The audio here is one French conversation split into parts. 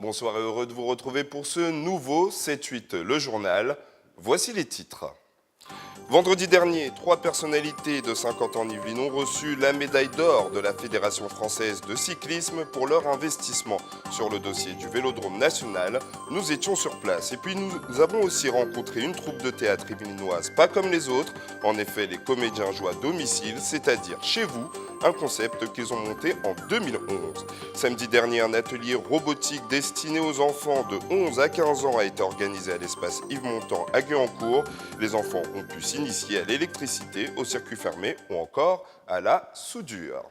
Bonsoir et heureux de vous retrouver pour ce nouveau 7-8, le journal. Voici les titres. Vendredi dernier, 3 personnalités de 50 ans en Yvelines ont reçu la médaille d'or de la Fédération française de cyclisme pour leur investissement sur le dossier du Vélodrome national. Nous étions sur place et puis nous avons aussi rencontré une troupe de théâtre yvelinoise pas comme les autres. En effet, les comédiens jouent à domicile, c'est-à-dire chez vous, un concept qu'ils ont monté en 2011. Samedi dernier, un atelier robotique destiné aux enfants de 11 à 15 ans a été organisé à l'espace Yves Montand à Guyancourt. Les enfants ont pu s'initier à l'électricité, au circuit fermé ou encore à la soudure.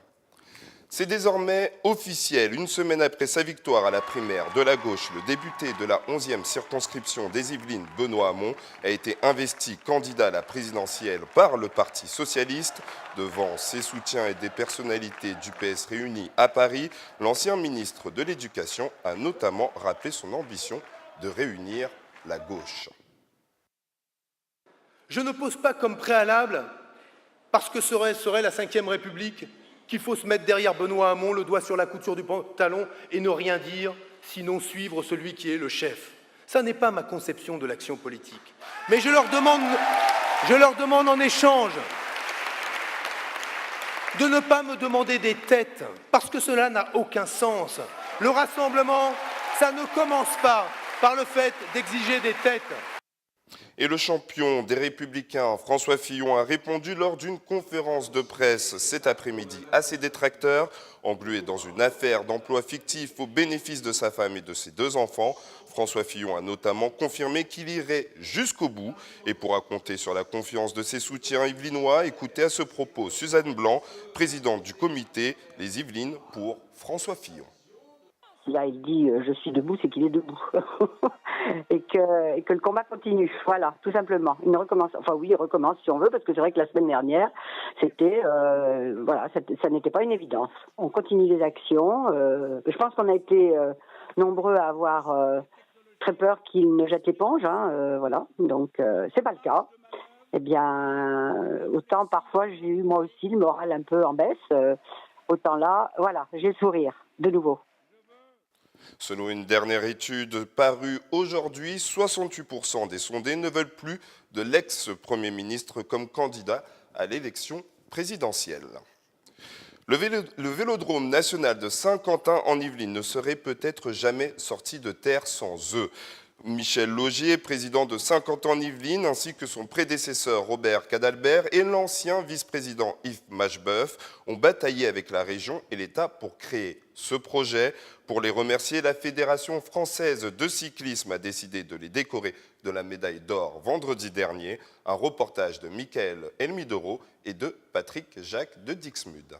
C'est désormais officiel. Une semaine après sa victoire à la primaire de la gauche, le député de la 11e circonscription des Yvelines, Benoît Hamon, a été investi candidat à la présidentielle par le Parti socialiste. Devant ses soutiens et des personnalités du PS réunies à Paris, l'ancien ministre de l'Éducation a notamment rappelé son ambition de réunir la gauche. Je ne pose pas comme préalable, parce que serait la Ve République, qu'il faut se mettre derrière Benoît Hamon, le doigt sur la couture du pantalon et ne rien dire, sinon suivre celui qui est le chef. Ça n'est pas ma conception de l'action politique. Mais je leur demande en échange de ne pas me demander des têtes, parce que cela n'a aucun sens. Le rassemblement, ça ne commence pas par le fait d'exiger des têtes. Et le champion des Républicains, François Fillon, a répondu lors d'une conférence de presse cet après-midi à ses détracteurs. Englué dans une affaire d'emploi fictif au bénéfice de sa femme et de ses 2 enfants, François Fillon a notamment confirmé qu'il irait jusqu'au bout. Et pourra compter sur la confiance de ses soutiens yvelinois, écoutez à ce propos Suzanne Blanc, présidente du comité Les Yvelines pour François Fillon. Là, il dit « je suis debout », c'est qu'il est debout. et que le combat continue. Voilà, tout simplement. Il ne recommence, enfin oui, il recommence si on veut, parce que c'est vrai que la semaine dernière, c'était, voilà, ça n'était pas une évidence. On continue les actions. Je pense qu'on a été nombreux à avoir très peur qu'il ne jette l'éponge. Voilà, donc c'est pas le cas. Eh bien, autant parfois j'ai eu moi aussi le moral un peu en baisse. Autant là, voilà, j'ai le sourire de nouveau. Selon une dernière étude parue aujourd'hui, 68% des sondés ne veulent plus de l'ex-premier ministre comme candidat à l'élection présidentielle. Le Vélodrome national de Saint-Quentin en Yvelines ne serait peut-être jamais sorti de terre sans eux. Michel Laugier, président de Saint-Quentin en Yvelines, ainsi que son prédécesseur Robert Cadalbert et l'ancien vice-président Yves Machebeuf ont bataillé avec la région et l'État pour créer ce projet. Pour les remercier, la Fédération française de cyclisme a décidé de les décorer de la médaille d'or vendredi dernier. Un reportage de Michael Elmidoro et de Patrick Jacques de Dixmude.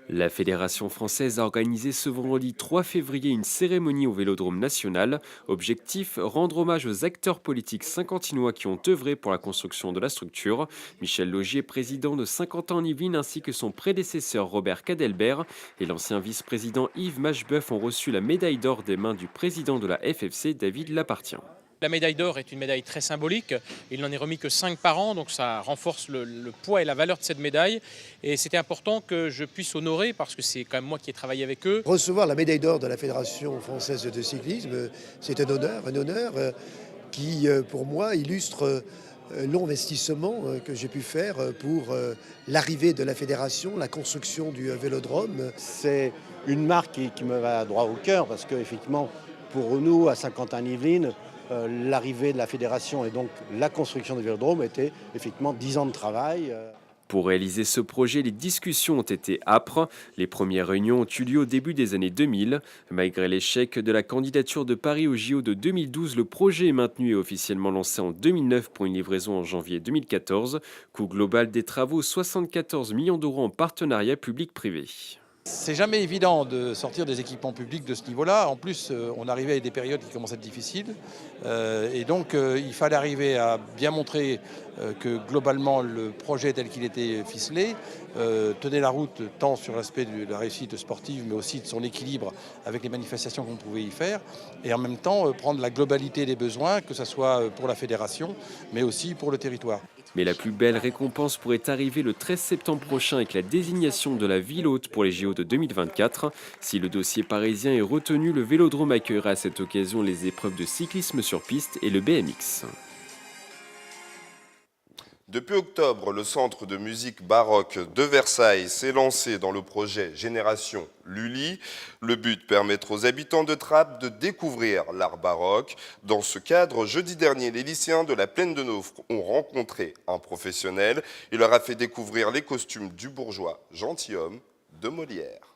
La Fédération française a organisé ce vendredi 3 février une cérémonie au Vélodrome national. Objectif, rendre hommage aux acteurs politiques saint-quentinois qui ont œuvré pour la construction de la structure. Michel Laugier, président de Saint-Quentin en Yvelines, ainsi que son prédécesseur Robert Cadalbert et l'ancien vice-président Yves Machebeuf ont reçu la médaille d'or des mains du président de la FFC, David Lapartient. La médaille d'or est une médaille très symbolique. Il n'en est remis que 5 par an, donc ça renforce le poids et la valeur de cette médaille. Et c'était important que je puisse honorer, parce que c'est quand même moi qui ai travaillé avec eux. Recevoir la médaille d'or de la Fédération française de cyclisme, c'est un honneur qui, pour moi, illustre l'investissement que j'ai pu faire pour l'arrivée de la fédération, la construction du vélodrome. C'est une marque qui me va droit au cœur, parce qu'effectivement, pour nous, à Saint-Quentin-en-Yvelines, l'arrivée de la fédération et donc la construction du vélodrome était effectivement 10 ans de travail. Pour réaliser ce projet, les discussions ont été âpres. Les premières réunions ont eu lieu au début des années 2000. Malgré l'échec de la candidature de Paris au JO de 2012, le projet est maintenu et officiellement lancé en 2009 pour une livraison en janvier 2014. Coût global des travaux, 74 millions d'euros en partenariat public-privé. C'est jamais évident de sortir des équipements publics de ce niveau-là. En plus, on arrivait à des périodes qui commencent à être difficiles. Et donc, il fallait arriver à bien montrer que globalement, le projet tel qu'il était ficelé tenait la route tant sur l'aspect de la réussite sportive, mais aussi de son équilibre avec les manifestations qu'on pouvait y faire. Et en même temps, prendre la globalité des besoins, que ce soit pour la fédération, mais aussi pour le territoire. Mais la plus belle récompense pourrait arriver le 13 septembre prochain avec la désignation de la ville hôte pour les JO de 2024. Si le dossier parisien est retenu, le Vélodrome accueillera à cette occasion les épreuves de cyclisme sur piste et le BMX. Depuis octobre, le Centre de musique baroque de Versailles s'est lancé dans le projet Génération Lully. Le but, permettre aux habitants de Trappes de découvrir l'art baroque. Dans ce cadre, jeudi dernier, les lycéens de la Plaine de Naufre ont rencontré un professionnel. Il leur a fait découvrir les costumes du bourgeois gentilhomme de Molière.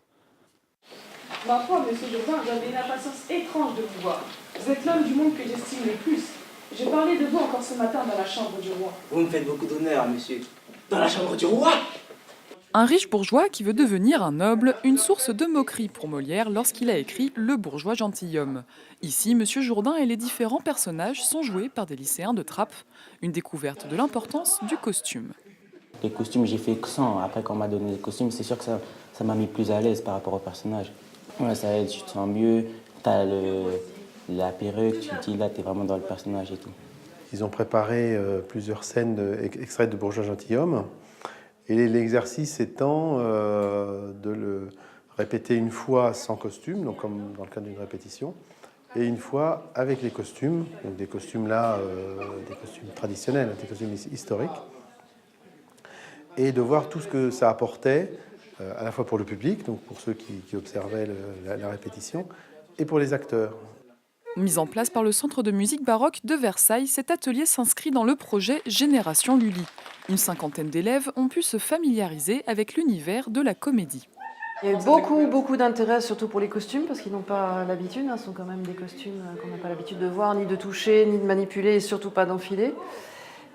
Ma foi, monsieur Jourdain, j'avais une impatience étrange de vous voir. Vous êtes l'homme du monde que j'estime le plus. J'ai parlé de vous encore ce matin dans la chambre du roi. Vous me faites beaucoup d'honneur, monsieur. Dans la chambre du roi? Un riche bourgeois qui veut devenir un noble, une source de moquerie pour Molière lorsqu'il a écrit Le bourgeois gentilhomme. Ici, monsieur Jourdain et les différents personnages sont joués par des lycéens de Trappes. Une découverte de l'importance du costume. Les costumes, j'ai fait que 100. Après, quand on m'a donné les costumes, c'est sûr que ça m'a mis plus à l'aise par rapport au personnage. Ouais, ça aide, tu te sens mieux, t'as la perruque, tu te dis là, t'es vraiment dans le personnage et tout. Ils ont préparé plusieurs scènes extraites de Bourgeois gentilhomme. Et l'exercice étant de le répéter une fois sans costume, donc comme dans le cadre d'une répétition, et une fois avec les costumes, donc des costumes là, des costumes traditionnels, des costumes historiques, et de voir tout ce que ça apportait, à la fois pour le public, donc pour ceux qui observaient la répétition, et pour les acteurs. Mis en place par le Centre de musique baroque de Versailles, cet atelier s'inscrit dans le projet Génération Lully. Une cinquantaine d'élèves ont pu se familiariser avec l'univers de la comédie. Il y a eu beaucoup d'intérêt, surtout pour les costumes, parce qu'ils n'ont pas l'habitude. Ce sont quand même des costumes qu'on n'a pas l'habitude de voir, ni de toucher, ni de manipuler, et surtout pas d'enfiler.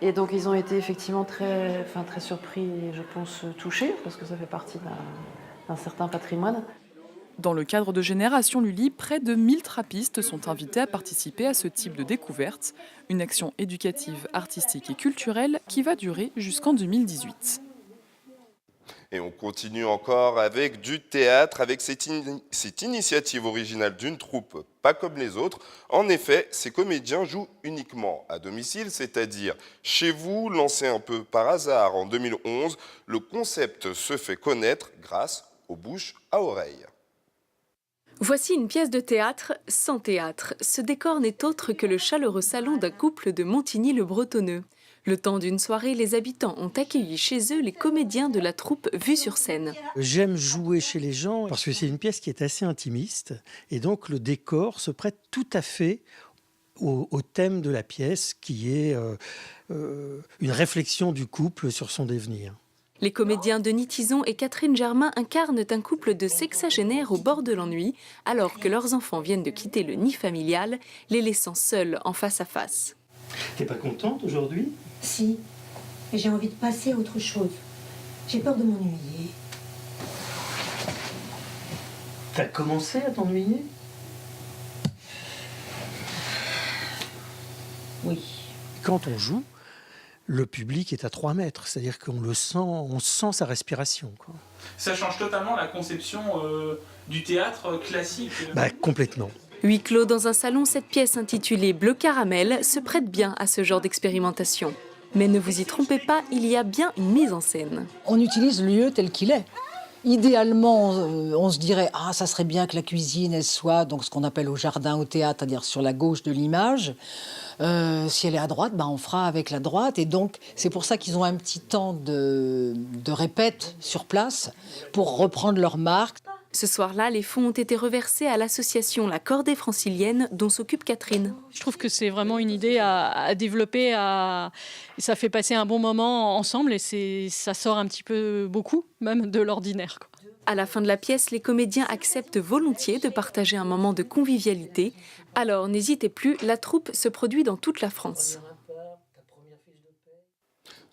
Et donc ils ont été effectivement très surpris et je pense touchés, parce que ça fait partie d'un certain patrimoine. Dans le cadre de Génération Lully, près de 1000 trappistes sont invités à participer à ce type de découverte, une action éducative, artistique et culturelle qui va durer jusqu'en 2018. Et on continue encore avec du théâtre, avec cette initiative originale d'une troupe pas comme les autres. En effet, ces comédiens jouent uniquement à domicile, c'est-à-dire chez vous, lancé un peu par hasard en 2011. Le concept se fait connaître grâce aux bouches à oreilles. Voici une pièce de théâtre sans théâtre. Ce décor n'est autre que le chaleureux salon d'un couple de Montigny-le-Bretonneux. Le temps d'une soirée, les habitants ont accueilli chez eux les comédiens de la troupe Vue sur scène. J'aime jouer chez les gens parce que c'est une pièce qui est assez intimiste et donc le décor se prête tout à fait au thème de la pièce qui est une réflexion du couple sur son devenir. Les comédiens Denis Tison et Catherine Germain incarnent un couple de sexagénaires au bord de l'ennui, alors que leurs enfants viennent de quitter le nid familial, les laissant seuls en face à face. T'es pas contente aujourd'hui ? Si, mais j'ai envie de passer à autre chose. J'ai peur de m'ennuyer. T'as commencé à t'ennuyer ? Oui. Quand on joue, le public est à 3 mètres, c'est-à-dire qu'on le sent, on sent sa respiration, quoi. Ça change totalement la conception du théâtre classique. Complètement. Huis clos dans un salon, cette pièce intitulée Bleu Caramel se prête bien à ce genre d'expérimentation. Mais ne vous y trompez pas, il y a bien une mise en scène. On utilise le lieu tel qu'il est. Idéalement, on se dirait « Ah, ça serait bien que la cuisine, elle soit donc ce qu'on appelle au jardin, au théâtre, c'est-à-dire sur la gauche de l'image. Si elle est à droite, on fera avec la droite. » Et donc, c'est pour ça qu'ils ont un petit temps de répète sur place pour reprendre leur marque. Ce soir-là, les fonds ont été reversés à l'association La Cordée Francilienne, dont s'occupe Catherine. Je trouve que c'est vraiment une idée à développer. Ça fait passer un bon moment ensemble et ça sort un petit peu beaucoup, même de l'ordinaire, quoi. À la fin de la pièce, les comédiens acceptent volontiers de partager un moment de convivialité. Alors, n'hésitez plus, la troupe se produit dans toute la France.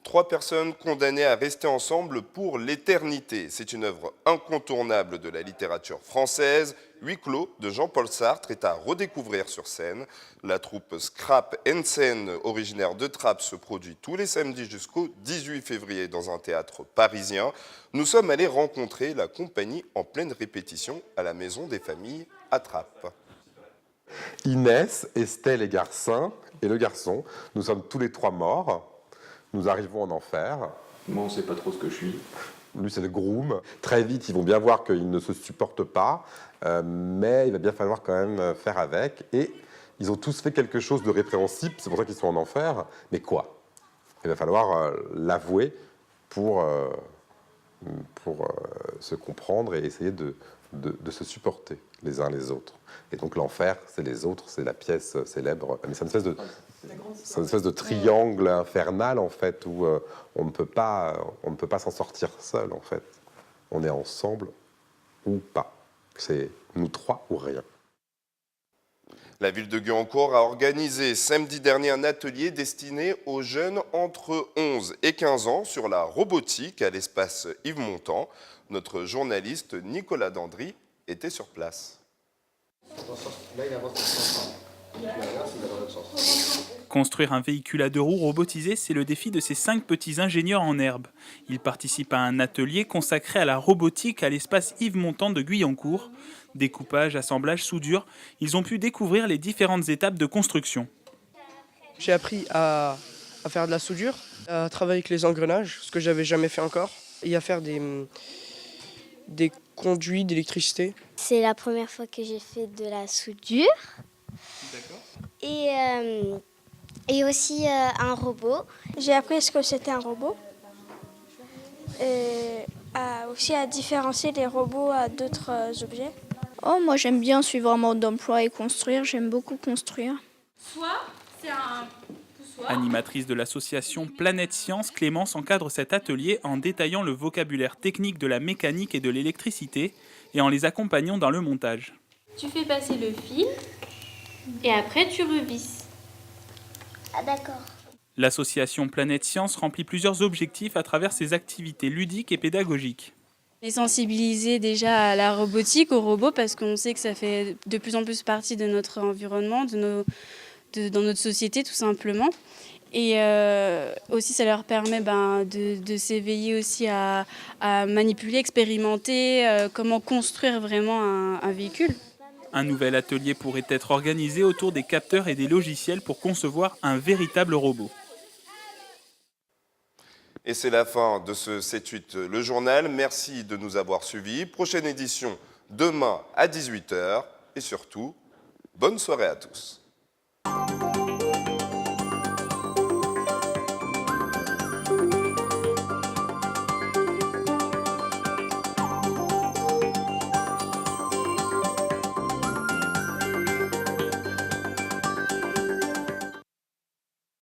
3 personnes condamnées à rester ensemble pour l'éternité. C'est une œuvre incontournable de la littérature française. Huis clos de Jean-Paul Sartre est à redécouvrir sur scène. La troupe Scrap & Scène, originaire de Trappes, se produit tous les samedis jusqu'au 18 février dans un théâtre parisien. Nous sommes allés rencontrer la compagnie en pleine répétition à la Maison des Familles à Trappes. Inès, Estelle et Garcin, et le garçon, nous sommes tous les 3 morts. nous arrivons en enfer. Moi, on ne sait pas trop ce que je suis. Lui, c'est le groom. Très vite, ils vont bien voir qu'ils ne se supportent pas, mais il va bien falloir quand même faire avec. Et ils ont tous fait quelque chose de répréhensible, c'est pour ça qu'ils sont en enfer. Mais quoi? Il va falloir l'avouer pour se comprendre et essayer de se supporter les uns les autres. Et donc l'enfer, c'est les autres, c'est la pièce célèbre. Mais c'est une espèce de triangle infernal, en fait, où on ne peut pas s'en sortir seul, en fait. On est ensemble ou pas. C'est nous trois ou rien. La ville de Guyancourt a organisé samedi dernier un atelier destiné aux jeunes entre 11 et 15 ans sur la robotique à l'espace Yves Montand. Notre journaliste Nicolas Dandry était sur place. Construire un véhicule à 2 roues robotisé, c'est le défi de ces 5 petits ingénieurs en herbe. Ils participent à un atelier consacré à la robotique à l'espace Yves Montand de Guyancourt. Découpage, assemblage, soudure, ils ont pu découvrir les différentes étapes de construction. J'ai appris à faire de la soudure, à travailler avec les engrenages, ce que j'avais jamais fait encore, et à faire des conduits d'électricité. C'est la première fois que j'ai fait de la soudure. Et aussi un robot. J'ai appris ce que c'était un robot. Aussi à différencier les robots à d'autres objets. Oh, moi j'aime bien suivre un mode d'emploi et construire, j'aime beaucoup construire. Animatrice de l'association Planète Science, Clémence encadre cet atelier en détaillant le vocabulaire technique de la mécanique et de l'électricité et en les accompagnant dans le montage. Tu fais passer le fil et après tu revisses. Ah d'accord. L'association Planète Science remplit plusieurs objectifs à travers ses activités ludiques et pédagogiques. Les sensibiliser déjà à la robotique, aux robots, parce qu'on sait que ça fait de plus en plus partie de notre environnement, dans notre société tout simplement. Et aussi ça leur permet de s'éveiller aussi à manipuler, expérimenter, comment construire vraiment un véhicule. Un nouvel atelier pourrait être organisé autour des capteurs et des logiciels pour concevoir un véritable robot. Et c'est la fin de ce 7-8 le journal. Merci de nous avoir suivis. Prochaine édition demain à 18h. Et surtout, bonne soirée à tous.